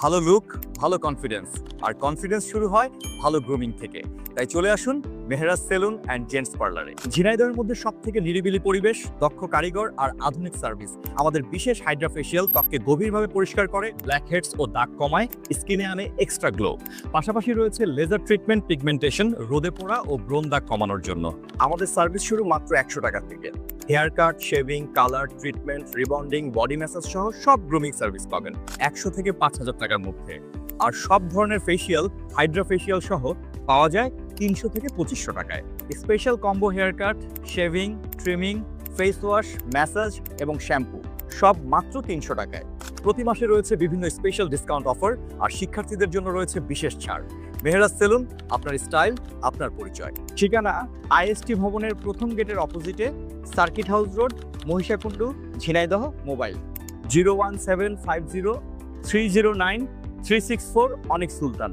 ভালো লুক, ভালো কনফিডেন্স, আর কনফিডেন্স শুরু হয় ভালো গ্রুমিং থেকে। তাই চলে আসুন মেহরাজ সেলুন অ্যান্ড জেন্টস পার্লারে। ঝিনাইদহের মধ্যে সবথেকে নিরিবিলি পরিবেশ, দক্ষ কারিগর আর আধুনিক সার্ভিস। আমাদের বিশেষ হাইড্রা ফেশিয়াল ত্বককে গভীরভাবে পরিষ্কার করে, ব্ল্যাক হেডস ও দাগ কমায়, স্কিনে আনে এক্সট্রা গ্লো। পাশাপাশি রয়েছে লেজার ট্রিটমেন্ট, পিগমেন্টেশন, রোদে পোড়া ও ব্রণ দাগ কমানোর জন্য। আমাদের সার্ভিস শুরু মাত্র 100 টাকা থেকে। Haircut, shaving, colour, treatment, rebonding, body massage সহ সব গ্রুমিং সার্ভিস পাবেন 100 থেকে 5000 টাকার মধ্যে। আর সব ধরনের ফেশিয়াল, হাইড্রা ফেশিয়াল সহ পাওয়া যায় 300 থেকে 2500 টাকায়। Special combo haircut, shaving, trimming, face wash, massage এবং শ্যাম্পু সব মাত্র 300 টাকায়। প্রতি মাসে রয়েছে বিভিন্ন স্পেশাল ডিসকাউন্ট অফার, আর শিক্ষার্থীদের জন্য রয়েছে বিশেষ ছাড়। মেহরাজ সেলুন, আপনার স্টাইল, আপনার পরিচয়। ঠিকানা আইএসটি ভবনের প্রথম গেটের অপোজিটে, circuit house road, Mohishakundu, Jhenaidah. Mobile 01750 309 364, Anik সুলতান।